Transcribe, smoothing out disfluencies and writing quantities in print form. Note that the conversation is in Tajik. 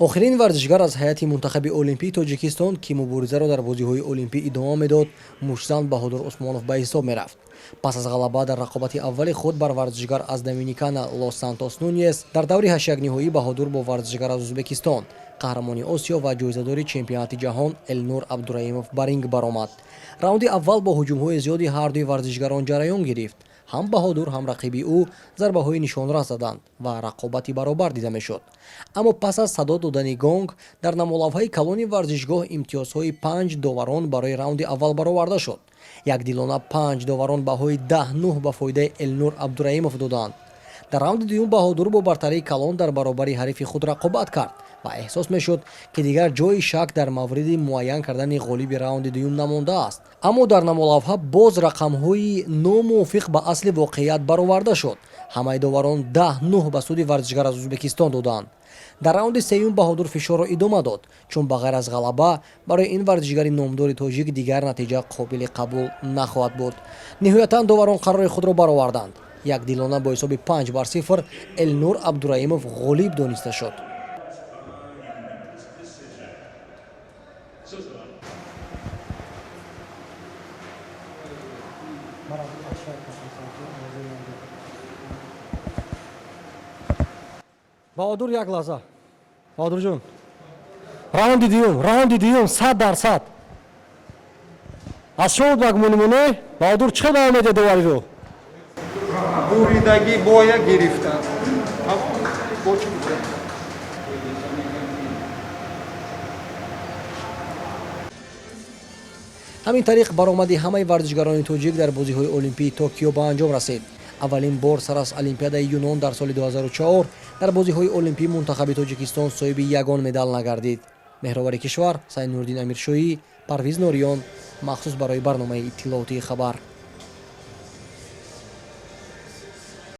охирин варзишгар аз ҳайати мунтахаби олимпии тоҷикистон ки муборизаро дар бозиҳои олимпӣ идома медод, мушзан Баҳодур Усмонов ба ҳисоб мерафт. пас аз ғалаба дар рақобати аввали худ бар варзишгар аз Доминикана Лос Сантос Нуньес, дар даври ҳаштякниҳоӣ Баҳодур бо варзишгар аз Узбекистон, қаҳрамони Осиё ва ҷоизадори чемпионати ҷаҳон Элнур Абдураимов ба ринг баромад. раунди аввал бо ҳуҷумҳои зиёди ҳардуи варзишгарон ҷараён гирифт. ҳам Баҳодур, ҳам рақиби ӯ зарбаҳои нишонрас заданд ва рақобати баробар дида мешуд. аммо пас аз садо додани гонг, дар намолавҳаи калони варзишгоҳ имтиёзҳои 5 доварон барои раунди аввал бароварда шуд. Якдилона 5 доварон баҳои 10-9 ба фоидаи Элнур Абдураимов доданд. дар раунди дуюм Баҳодур бо бартарии калон дар баробари ҳарифи худ рақобат кард ва эҳсос мешуд, ки дигар ҷои шак дар мавриди муайян кардани ғолиби раунди дуюм намондааст. аммо дар намолавҳа боз рақамҳои номувофиқ ба асли воқеият бароварда шуд. ҳамаи доварон 10-9 ба суди варзишгар аз Узбекистон доданд. дар раунди сеюм Баҳодур фишорро идома дод, чун ба ғайр аз ғалаба барои ин варзишгари номдори тоҷик дигар натиҷа қобили қабул нахоҳад буд. ниҳоятан доварон қарори худро бароварданд. якдилона бо ҳисоби 5-0 Элнур Абдураимов ғолиб дониста шуд. Баҳодур, як лаҳза. Баҳодур ҷон, раунди дуюм 100%. аз шумо багмонимоне Баҳодур чӣ қадар омеде довариро? Буридагӣ боя гирифтанд. ҳамин тариқ баромади ҳамаи варзишгарони тоҷик дар бозиҳои олимпии Токио ба анҷом расид. аввалин бор сар аз Олимпиадаи Юнон дар соли 2004 дар бозиҳои олимпии мунтахаби Тоҷикистон соҳиби ягон медал нагардид. меҳробари кишвар Сайнурдин Амиршоӣ, Парвиз Нориён, махсус барои барномаи иттилоотии хабар.